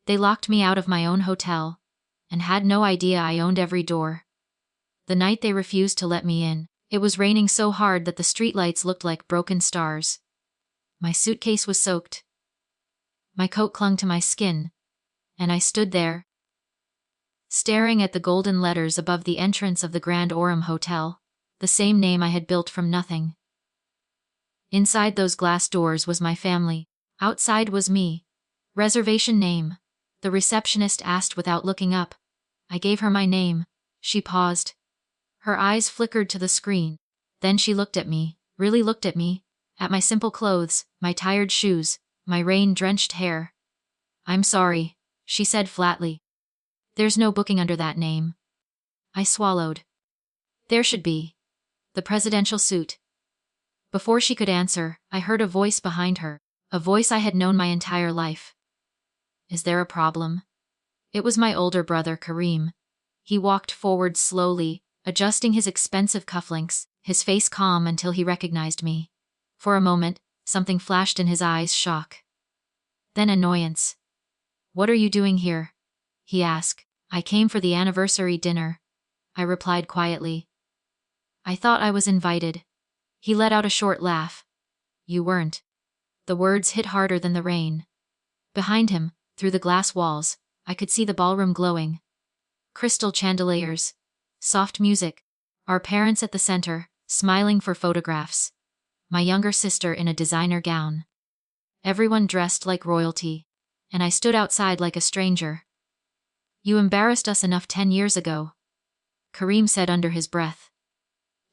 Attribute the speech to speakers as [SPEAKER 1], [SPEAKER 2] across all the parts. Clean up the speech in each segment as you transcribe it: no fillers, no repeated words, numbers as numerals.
[SPEAKER 1] They locked me out of my own hotel, and had no idea I owned every door. The night they refused to let me in, it was raining so hard that the streetlights looked like broken stars. My suitcase was soaked. My coat clung to my skin, and I stood there, staring at the golden letters above the entrance of the Grand Orem Hotel, the same name I had built from nothing. Inside those glass doors was my family. Outside was me. Reservation name. The receptionist asked without looking up. I gave her my name. She paused. Her eyes flickered to the screen. Then she looked at me, really looked at me, at my simple clothes, my tired shoes, my rain-drenched hair. "I'm sorry," she said flatly. "There's no booking under that name." I swallowed. "There should be. The presidential suite." Before she could answer, I heard a voice behind her, a voice I had known my entire life. "Is there a problem?" It was my older brother, Kareem. He walked forward slowly, adjusting his expensive cufflinks, his face calm until he recognized me. For a moment, something flashed in his eyes, shock. Then annoyance. "What are you doing here?" he asked. "I came for the anniversary dinner," I replied quietly. "I thought I was invited." He let out a short laugh. "You weren't." The words hit harder than the rain. Behind him, through the glass walls, I could see the ballroom glowing. Crystal chandeliers, soft music, our parents at the center, smiling for photographs. My younger sister in a designer gown. Everyone dressed like royalty, and I stood outside like a stranger. "You embarrassed us enough 10 years ago," Kareem said under his breath.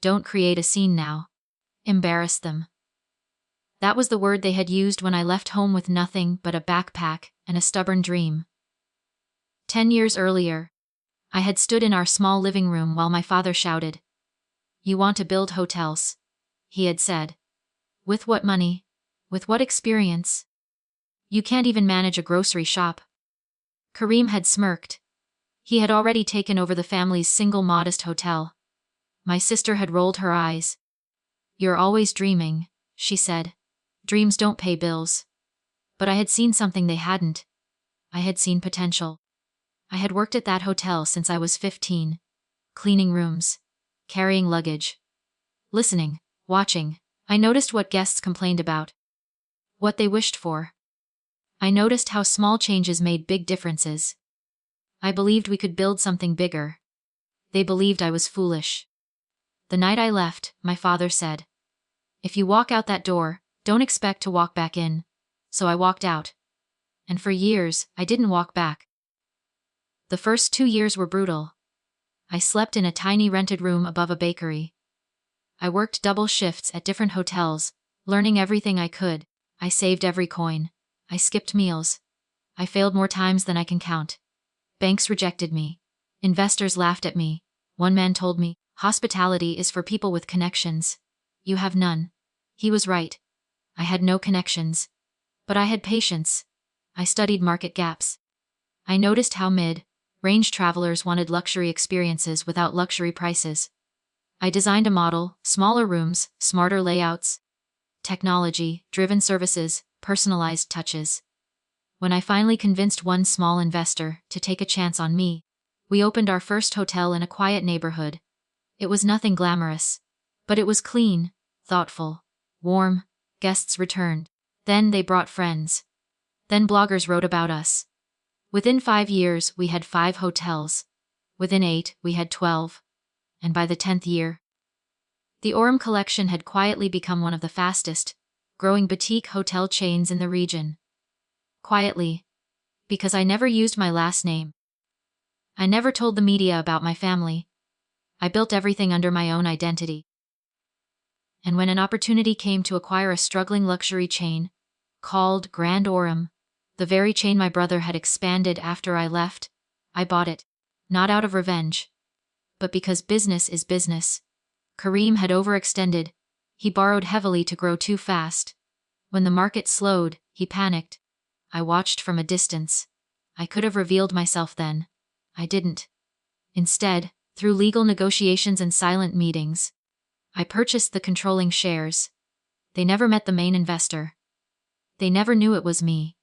[SPEAKER 1] "Don't create a scene now. Embarrass them." That was the word they had used when I left home with nothing but a backpack and a stubborn dream. 10 years earlier, I had stood in our small living room while my father shouted, "You want to build hotels," he had said. "With what money? With what experience? You can't even manage a grocery shop." Kareem had smirked. He had already taken over the family's single modest hotel. My sister had rolled her eyes. "You're always dreaming," she said. "Dreams don't pay bills." But I had seen something they hadn't. I had seen potential. I had worked at that hotel since I was 15. Cleaning rooms. Carrying luggage. Listening. Watching. I noticed what guests complained about. What they wished for. I noticed how small changes made big differences. I believed we could build something bigger. They believed I was foolish. The night I left, my father said, "If you walk out that door, don't expect to walk back in." So I walked out. And for years, I didn't walk back. The first 2 years were brutal. I slept in a tiny rented room above a bakery. I worked double shifts at different hotels, learning everything I could. I saved every coin. I skipped meals. I failed more times than I can count. Banks rejected me. Investors laughed at me. One man told me, "Hospitality is for people with connections. You have none." He was right. I had no connections. But I had patience. I studied market gaps. I noticed how mid-range travelers wanted luxury experiences without luxury prices. I designed a model, smaller rooms, smarter layouts, technology-driven services, personalized touches. When I finally convinced one small investor to take a chance on me, we opened our first hotel in a quiet neighborhood. It was nothing glamorous, but it was clean, thoughtful, warm. Guests returned. Then they brought friends. Then bloggers wrote about us. Within 5 years, we had 5 hotels. Within 8, we had 12. And by the 10th year, the Orem Collection had quietly become one of the fastest growing boutique hotel chains in the region. Quietly. Because I never used my last name. I never told the media about my family. I built everything under my own identity. And when an opportunity came to acquire a struggling luxury chain, called Grand Orem, the very chain my brother had expanded after I left, I bought it. Not out of revenge, but because business is business. Kareem had overextended. He borrowed heavily to grow too fast. When the market slowed, he panicked. I watched from a distance. I could have revealed myself then. I didn't. Instead, through legal negotiations and silent meetings, I purchased the controlling shares. They never met the main investor. They never knew it was me.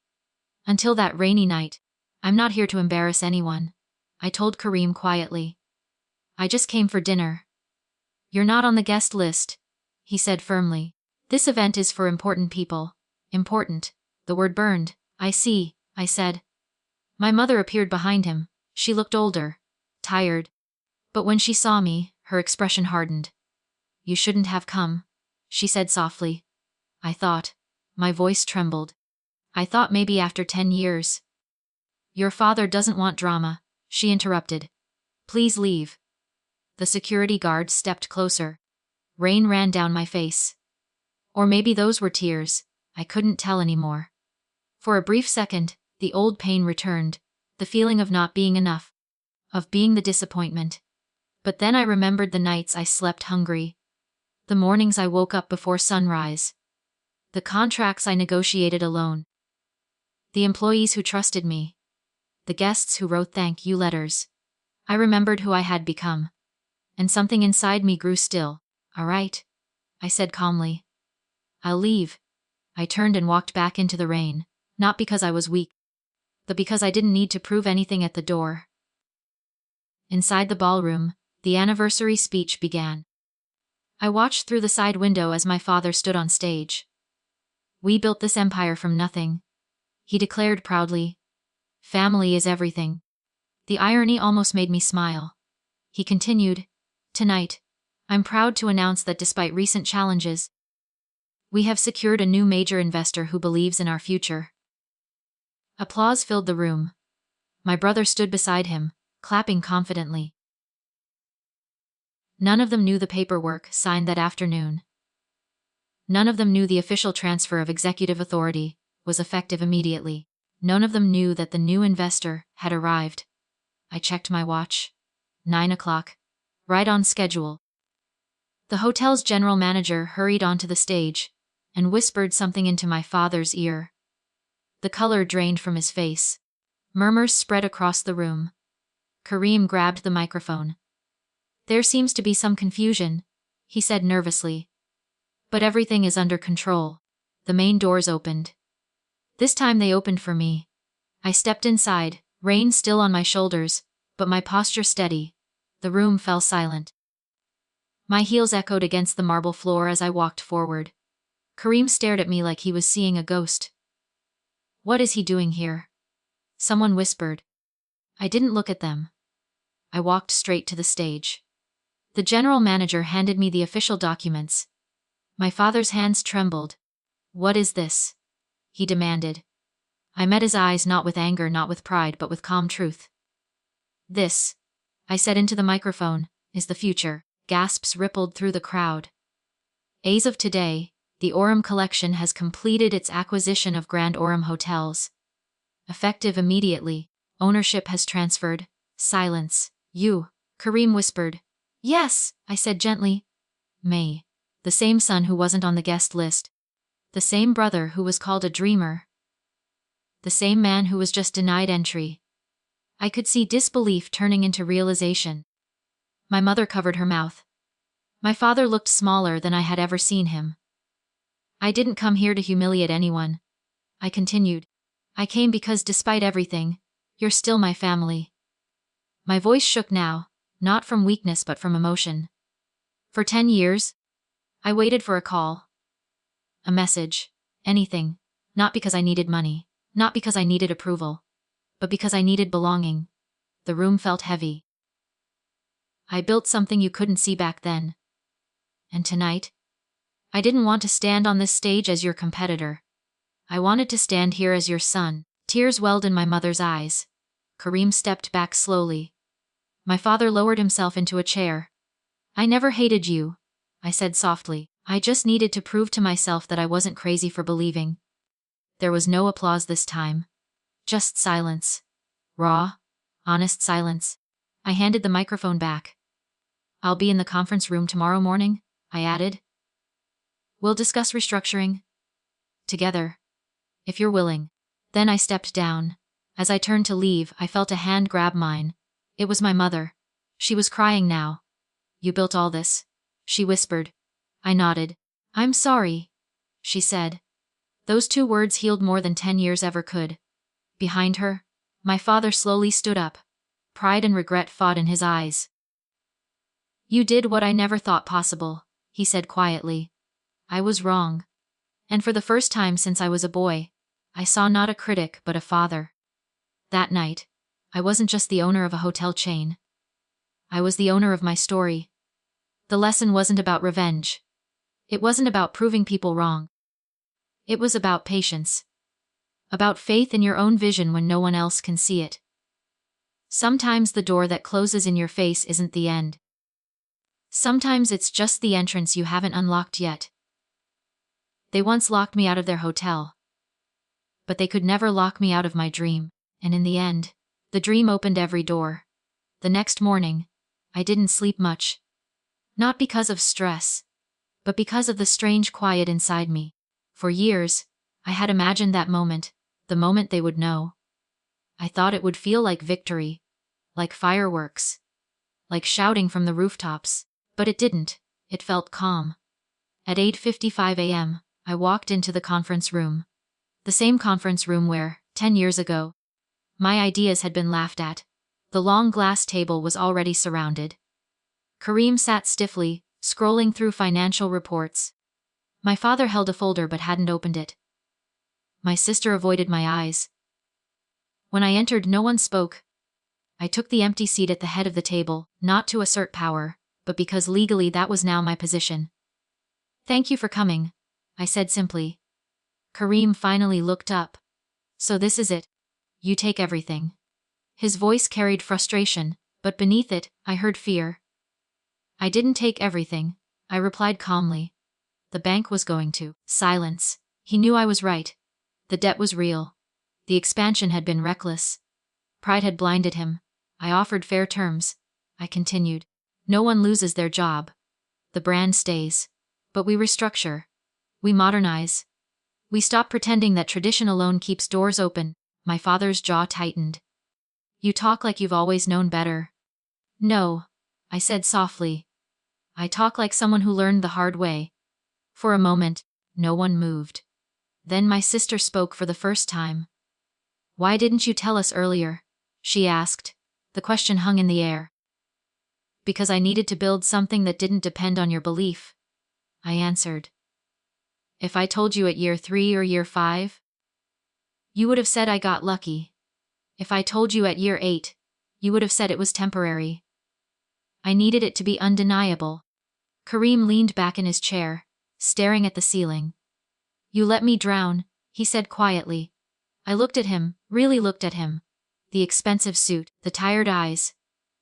[SPEAKER 1] Until that rainy night, I'm not here to embarrass anyone, I told Kareem quietly. I just came for dinner. You're not on the guest list, he said firmly. This event is for important people. Important. The word burned. I see, I said. My mother appeared behind him. She looked older. Tired. But when she saw me, her expression hardened. You shouldn't have come, she said softly. I thought. My voice trembled. I thought maybe after 10 years. Your father doesn't want drama, she interrupted. Please leave. The security guard stepped closer. Rain ran down my face. Or maybe those were tears. I couldn't tell anymore. For a brief second, the old pain returned, the feeling of not being enough, of being the disappointment. But then I remembered the nights I slept hungry, the mornings I woke up before sunrise, the contracts I negotiated alone, the employees who trusted me, the guests who wrote thank you letters. I remembered who I had become. And something inside me grew still. All right, I said calmly. I'll leave. I turned and walked back into the rain, not because I was weak, but because I didn't need to prove anything at the door. Inside the ballroom, the anniversary speech began. I watched through the side window as my father stood on stage. We built this empire from nothing, he declared proudly. Family is everything. The irony almost made me smile. He continued, Tonight, I'm proud to announce that despite recent challenges, we have secured a new major investor who believes in our future. Applause filled the room. My brother stood beside him, clapping confidently. None of them knew the paperwork signed that afternoon. None of them knew the official transfer of executive authority was effective immediately. None of them knew that the new investor had arrived. I checked my watch. 9 o'clock. Right on schedule. The hotel's general manager hurried onto the stage and whispered something into my father's ear. The color drained from his face. Murmurs spread across the room. Kareem grabbed the microphone. There seems to be some confusion, he said nervously. But everything is under control. The main doors opened. This time they opened for me. I stepped inside, rain still on my shoulders, but my posture steady. The room fell silent. My heels echoed against the marble floor as I walked forward. Kareem stared at me like he was seeing a ghost. What is he doing here? Someone whispered. I didn't look at them. I walked straight to the stage. The general manager handed me the official documents. My father's hands trembled. What is this? He demanded. I met his eyes, not with anger, not with pride, but with calm truth. This, I said into the microphone, is the future. Gasps rippled through the crowd. As of today, the Orem Collection has completed its acquisition of Grand Orem Hotels. Effective immediately, ownership has transferred. Silence. You, Kareem whispered. Yes, I said gently. May. The same son who wasn't on the guest list. The same brother who was called a dreamer. The same man who was just denied entry. I could see disbelief turning into realization. My mother covered her mouth. My father looked smaller than I had ever seen him. I didn't come here to humiliate anyone, I continued. I came because despite everything, you're still my family. My voice shook now, not from weakness but from emotion. For 10 years, I waited for a call. A message. Anything. Not because I needed money. Not because I needed approval. But because I needed belonging. The room felt heavy. I built something you couldn't see back then. And tonight, I didn't want to stand on this stage as your competitor. I wanted to stand here as your son. Tears welled in my mother's eyes. Kareem stepped back slowly. My father lowered himself into a chair. I never hated you, I said softly. I just needed to prove to myself that I wasn't crazy for believing. There was no applause this time. Just silence. Raw, honest silence. I handed the microphone back. I'll be in the conference room tomorrow morning, I added. We'll discuss restructuring. Together. If you're willing. Then I stepped down. As I turned to leave, I felt a hand grab mine. It was my mother. She was crying now. You built all this, she whispered. I nodded. I'm sorry, she said. Those 2 words healed more than 10 years ever could. Behind her, My father slowly stood up. Pride and regret fought in his eyes. You did what I never thought possible, he said quietly. I was wrong. And for the first time since I was a boy, I saw not a critic but a father. That night, I wasn't just the owner of a hotel chain. I was the owner of my story. The lesson wasn't about revenge. It wasn't about proving people wrong. It was about patience. About faith in your own vision when no one else can see it. Sometimes the door that closes in your face isn't the end. Sometimes it's just the entrance you haven't unlocked yet. They once locked me out of their hotel. But they could never lock me out of my dream, and in the end, the dream opened every door. The next morning, I didn't sleep much. Not because of stress, but because of the strange quiet inside me. For years, I had imagined that moment, the moment they would know. I thought it would feel like victory, like fireworks, like shouting from the rooftops, but it didn't. It felt calm. At 8:55 a.m., I walked into the conference room. The same conference room where, 10 years ago, my ideas had been laughed at. The long glass table was already surrounded. Kareem sat stiffly, scrolling through financial reports. My father held a folder but hadn't opened it. My sister avoided my eyes. When I entered, no one spoke. I took the empty seat at the head of the table, not to assert power, but because legally that was now my position. Thank you for coming, I said simply. Kareem finally looked up. So this is it. You take everything. His voice carried frustration, but beneath it, I heard fear. I didn't take everything, I replied calmly. The bank was going to. Silence. He knew I was right. The debt was real. The expansion had been reckless. Pride had blinded him. I offered fair terms. I continued. No one loses their job. The brand stays. But we restructure. We modernize. We stop pretending that tradition alone keeps doors open. My father's jaw tightened. You talk like you've always known better. No, I said softly. I talk like someone who learned the hard way. For a moment, no one moved. Then my sister spoke for the first time. Why didn't you tell us earlier? She asked. The question hung in the air. Because I needed to build something that didn't depend on your belief, I answered. If I told you at year 3 or year 5, you would have said I got lucky. If I told you at year 8, you would have said it was temporary. I needed it to be undeniable. Kareem leaned back in his chair, staring at the ceiling. You let me drown, he said quietly. I looked at him, really looked at him. The expensive suit, the tired eyes,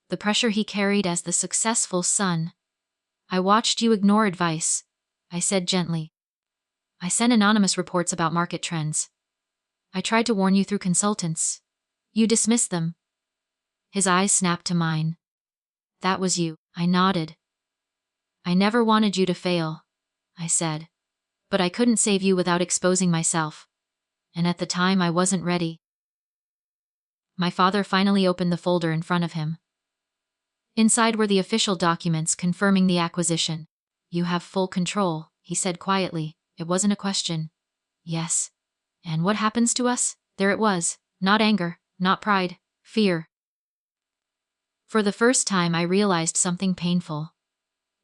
[SPEAKER 1] the pressure he carried as the successful son. I watched you ignore advice, I said gently. I sent anonymous reports about market trends. I tried to warn you through consultants. You dismissed them. His eyes snapped to mine. That was you, I nodded. I never wanted you to fail, I said. But I couldn't save you without exposing myself. And at the time I wasn't ready. My father finally opened the folder in front of him. Inside were the official documents confirming the acquisition. You have full control, he said quietly. It wasn't a question. Yes. And what happens to us? There it was. Not anger, not pride, fear. For the first time I realized something painful.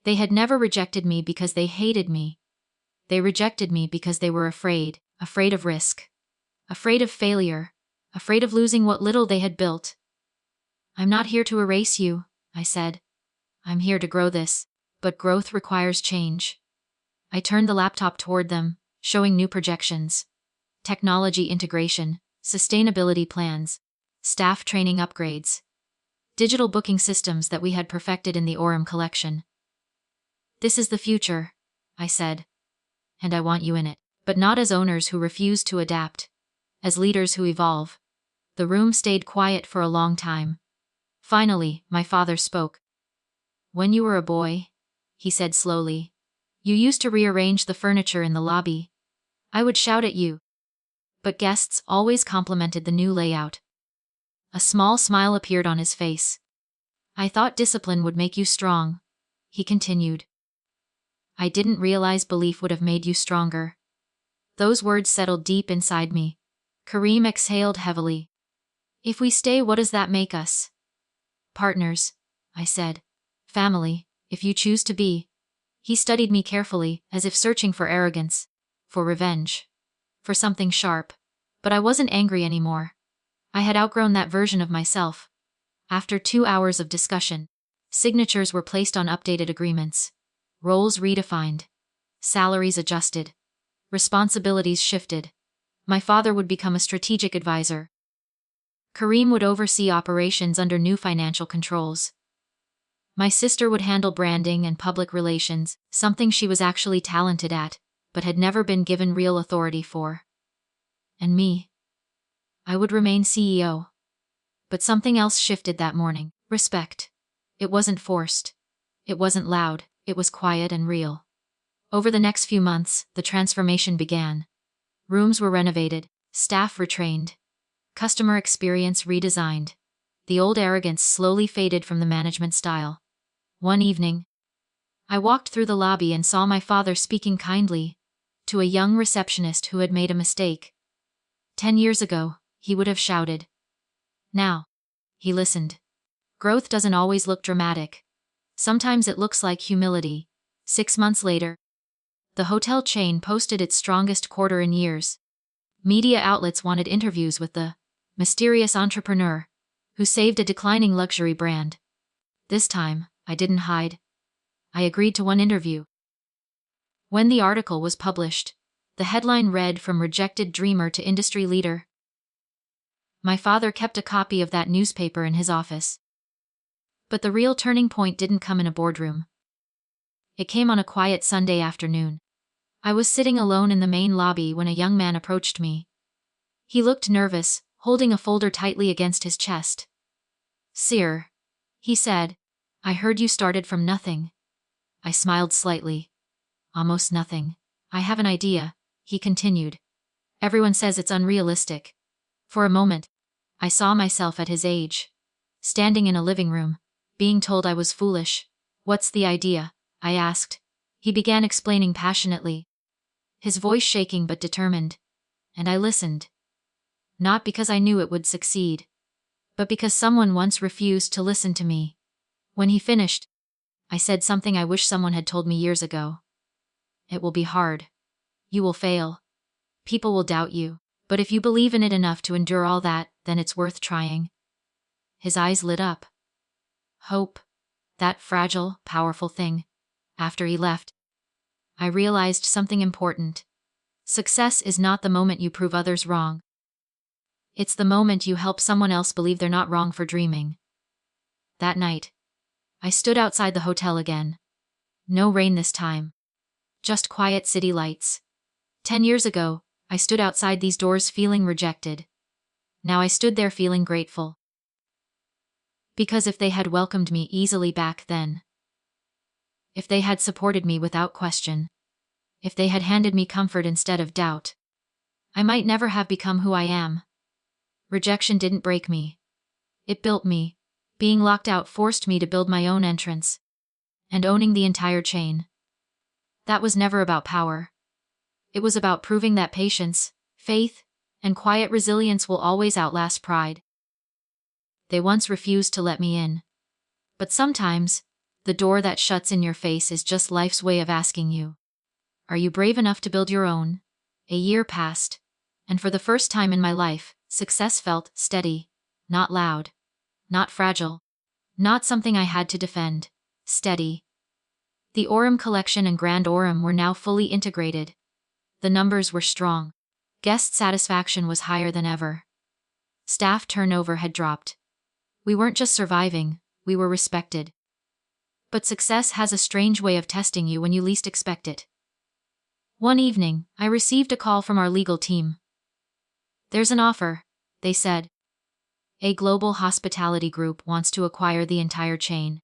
[SPEAKER 1] They had never rejected me because they hated me. They rejected me because they were afraid of risk, afraid of failure, afraid of losing what little they had built. I'm not here to erase you, I said. I'm here to grow this, but growth requires change. I turned the laptop toward them, showing new projections. Technology integration, sustainability plans, staff training upgrades, digital booking systems that we had perfected in the Orem collection. This is the future, I said. And I want you in it, but not as owners who refuse to adapt, as leaders who evolve. The room stayed quiet for a long time. Finally, my father spoke. When you were a boy, he said slowly, you used to rearrange the furniture in the lobby. I would shout at you. But guests always complimented the new layout. A small smile appeared on his face. I thought discipline would make you strong, he continued. I didn't realize belief would have made you stronger. Those words settled deep inside me. Kareem exhaled heavily. If we stay, what does that make us? Partners, I said. Family, if you choose to be. He studied me carefully, as if searching for arrogance, for revenge, for something sharp. But I wasn't angry anymore. I had outgrown that version of myself. After 2 hours of discussion, signatures were placed on updated agreements, roles redefined, salaries adjusted, responsibilities shifted. My father would become a strategic advisor. Kareem would oversee operations under new financial controls. My sister would handle branding and public relations, something she was actually talented at, but had never been given real authority for. And me? I would remain CEO. But something else shifted that morning. Respect. It wasn't forced. It wasn't loud. It was quiet and real. Over the next few months, the transformation began. Rooms were renovated, staff retrained, customer experience redesigned. The old arrogance slowly faded from the management style. One evening, I walked through the lobby and saw my father speaking kindly to a young receptionist who had made a mistake. 10 years ago, he would have shouted. Now, he listened. Growth doesn't always look dramatic. Sometimes it looks like humility. 6 months later, the hotel chain posted its strongest quarter in years. Media outlets wanted interviews with the mysterious entrepreneur who saved a declining luxury brand. This time, I didn't hide. I agreed to one interview. When the article was published, the headline read, "From rejected dreamer to industry leader." My father kept a copy of that newspaper in his office. But the real turning point didn't come in a boardroom. It came on a quiet Sunday afternoon. I was sitting alone in the main lobby when a young man approached me. He looked nervous, holding a folder tightly against his chest. "Sir," he said, "I heard you started from nothing." I smiled slightly. "Almost nothing. I have an idea," he continued. "Everyone says it's unrealistic." For a moment, I saw myself at his age, standing in a living room, being told I was foolish. "What's the idea?" I asked. He began explaining passionately, his voice shaking but determined. And I listened. Not because I knew it would succeed, but because someone once refused to listen to me. When he finished, I said something I wish someone had told me years ago. "It will be hard. You will fail. People will doubt you. But if you believe in it enough to endure all that, then it's worth trying." His eyes lit up. Hope. That fragile, powerful thing. After he left, I realized something important. Success is not the moment you prove others wrong. It's the moment you help someone else believe they're not wrong for dreaming. That night, I stood outside the hotel again. No rain this time. Just quiet city lights. 10 years ago, I stood outside these doors feeling rejected. Now I stood there feeling grateful. Because if they had welcomed me easily back then, if they had supported me without question, if they had handed me comfort instead of doubt, I might never have become who I am. Rejection didn't break me. It built me. Being locked out forced me to build my own entrance. And owning the entire chain. That was never about power. It was about proving that patience, faith, and quiet resilience will always outlast pride. They once refused to let me in. But sometimes, the door that shuts in your face is just life's way of asking you, are you brave enough to build your own? A year passed, and for the first time in my life, success felt steady, not loud, not fragile, not something I had to defend. Steady. The Orem collection and Grand Orem were now fully integrated. The numbers were strong. Guest satisfaction was higher than ever. Staff turnover had dropped. We weren't just surviving, we were respected. But success has a strange way of testing you when you least expect it. One evening, I received a call from our legal team. "There's an offer," they said. "A global hospitality group wants to acquire the entire chain."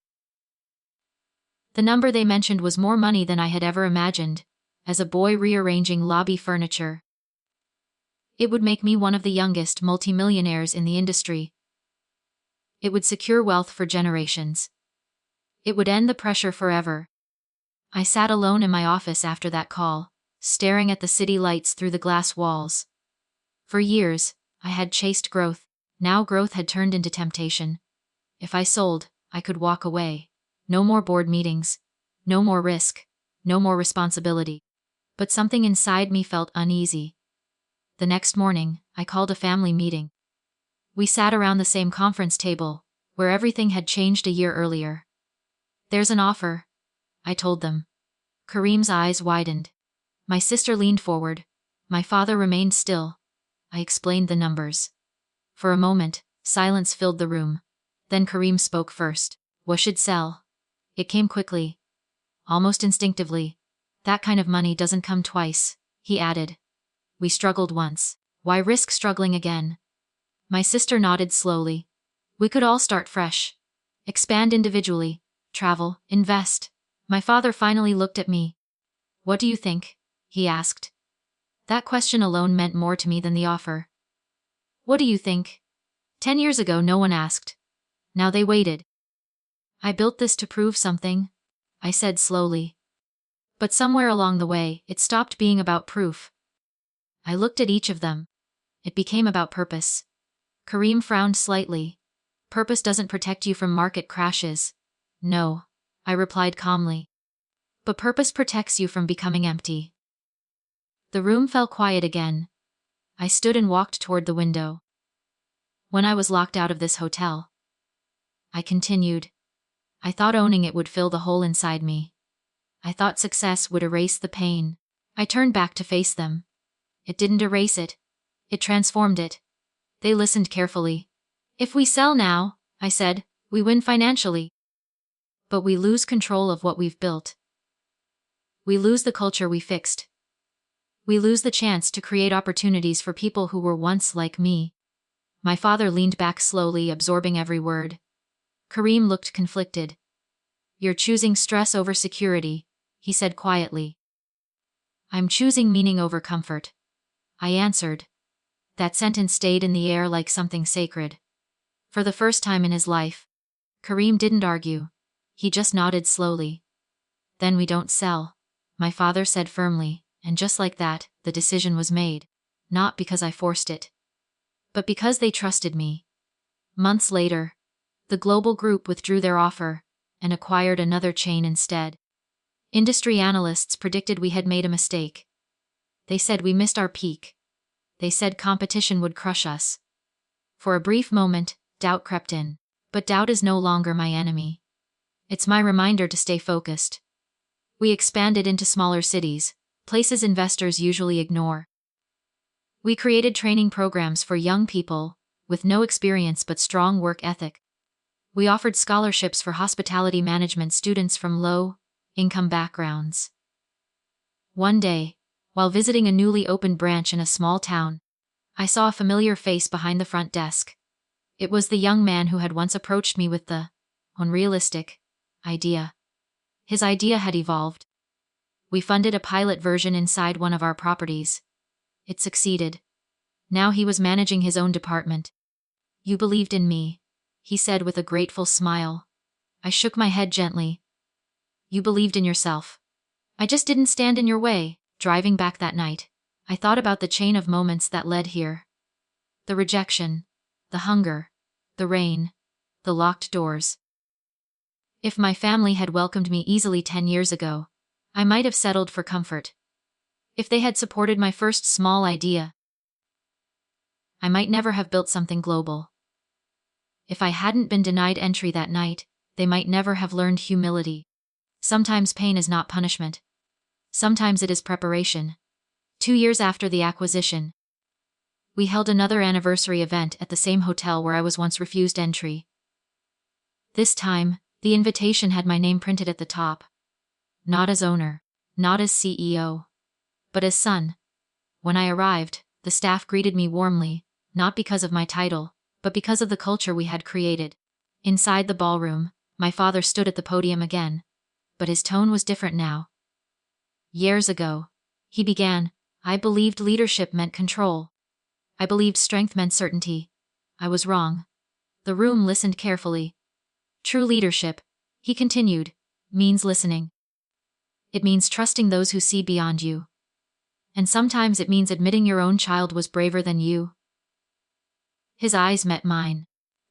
[SPEAKER 1] The number they mentioned was more money than I had ever imagined, as a boy rearranging lobby furniture. It would make me one of the youngest multimillionaires in the industry. It would secure wealth for generations. It would end the pressure forever. I sat alone in my office after that call, staring at the city lights through the glass walls. For years, I had chased growth, Now growth had turned into temptation. If I sold, I could walk away. No more board meetings. No more risk. No more responsibility. But something inside me felt uneasy. The next morning, I called a family meeting. We sat around the same conference table, where everything had changed a year earlier. "There's an offer," I told them. Kareem's eyes widened. My sister leaned forward. My father remained still. I explained the numbers. For a moment, silence filled the room. Then Kareem spoke first. "What should sell?" It came quickly. Almost instinctively. "That kind of money doesn't come twice," he added. "We struggled once. Why risk struggling again?" My sister nodded slowly. "We could all start fresh. Expand individually. Travel, invest." My father finally looked at me. "What do you think?" he asked. That question alone meant more to me than the offer. "What do you think?" 10 years ago no one asked. Now they waited. "I built this to prove something," I said slowly. But somewhere along the way, it stopped being about proof. I looked at each of them. It became about purpose. Kareem frowned slightly. "Purpose doesn't protect you from market crashes." "No," I replied calmly. "But purpose protects you from becoming empty." The room fell quiet again. I stood and walked toward the window. "When I was locked out of this hotel," I continued, "I thought owning it would fill the hole inside me. I thought success would erase the pain." I turned back to face them. It didn't erase it. It transformed it. They listened carefully. "If we sell now," I said, "we win financially. But we lose control of what we've built. We lose the culture we fixed. We lose the chance to create opportunities for people who were once like me." My father leaned back slowly, absorbing every word. Kareem looked conflicted. "You're choosing stress over security," he said quietly. "I'm choosing meaning over comfort," I answered. That sentence stayed in the air like something sacred. For the first time in his life, Kareem didn't argue. He just nodded slowly. "Then we don't sell," my father said firmly, and just like that, the decision was made. Not because I forced it, but because they trusted me. Months later, the global group withdrew their offer and acquired another chain instead. Industry analysts predicted we had made a mistake. They said we missed our peak. They said competition would crush us. For a brief moment, doubt crept in. But doubt is no longer my enemy. It's my reminder to stay focused. We expanded into smaller cities, places investors usually ignore. We created training programs for young people, with no experience but strong work ethic. We offered scholarships for hospitality management students from low-income backgrounds. One day, while visiting a newly opened branch in a small town, I saw a familiar face behind the front desk. It was the young man who had once approached me with the unrealistic idea. His idea had evolved. We funded a pilot version inside one of our properties. It succeeded. Now he was managing his own department. "You believed in me," he said with a grateful smile. I shook my head gently. "You believed in yourself. I just didn't stand in your way." Driving back that night, I thought about the chain of moments that led here. The rejection, the hunger, the rain, the locked doors. If my family had welcomed me easily 10 years ago, I might have settled for comfort. If they had supported my first small idea, I might never have built something global. If I hadn't been denied entry that night, they might never have learned humility. Sometimes pain is not punishment. Sometimes it is preparation. 2 years after the acquisition, we held another anniversary event at the same hotel where I was once refused entry. This time, the invitation had my name printed at the top. Not as owner, not as CEO, but as son. When I arrived, the staff greeted me warmly, not because of my title, but because of the culture we had created. Inside the ballroom, my father stood at the podium again, but his tone was different now. "Years ago," he began, "I believed leadership meant control. I believed strength meant certainty. I was wrong." The room listened carefully. "True leadership," he continued, "means listening. It means trusting those who see beyond you. And sometimes it means admitting your own child was braver than you." His eyes met mine.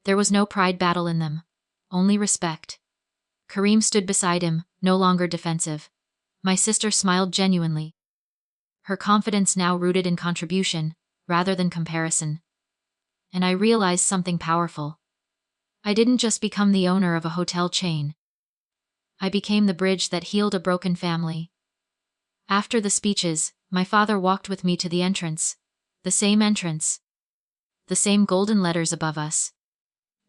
[SPEAKER 1] There was no pride battle in them. Only respect. Kareem stood beside him, no longer defensive. My sister smiled genuinely. Her confidence now rooted in contribution, rather than comparison. And I realized something powerful. I didn't just become the owner of a hotel chain. I became the bridge that healed a broken family. After the speeches, my father walked with me to the entrance. The same entrance. The same golden letters above us.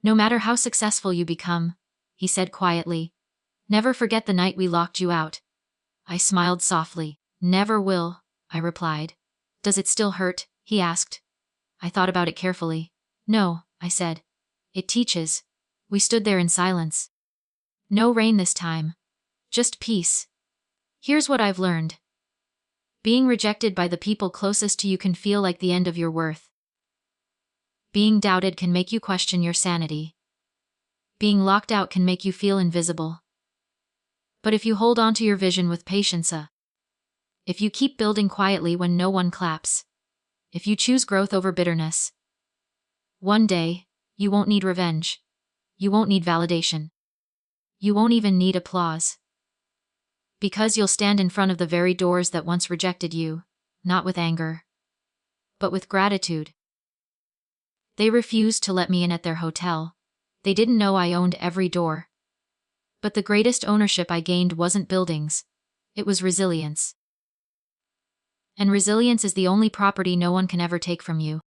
[SPEAKER 1] No matter how successful you become, he said quietly, never forget the night we locked you out. I smiled softly. Never will, I replied. Does it still hurt? He asked. I thought about it carefully. No, I said. It teaches. We stood there in silence. No rain this time. Just peace. Here's what I've learned. Being rejected by the people closest to you can feel like the end of your worth. Being doubted can make you question your sanity. Being locked out can make you feel invisible. But if you hold on to your vision with patience, if you keep building quietly when no one claps, if you choose growth over bitterness, one day, you won't need revenge. You won't need validation. You won't even need applause. Because you'll stand in front of the very doors that once rejected you, not with anger, but with gratitude. They refused to let me in at their hotel. They didn't know I owned every door. But the greatest ownership I gained wasn't buildings. It was resilience. And resilience is the only property no one can ever take from you.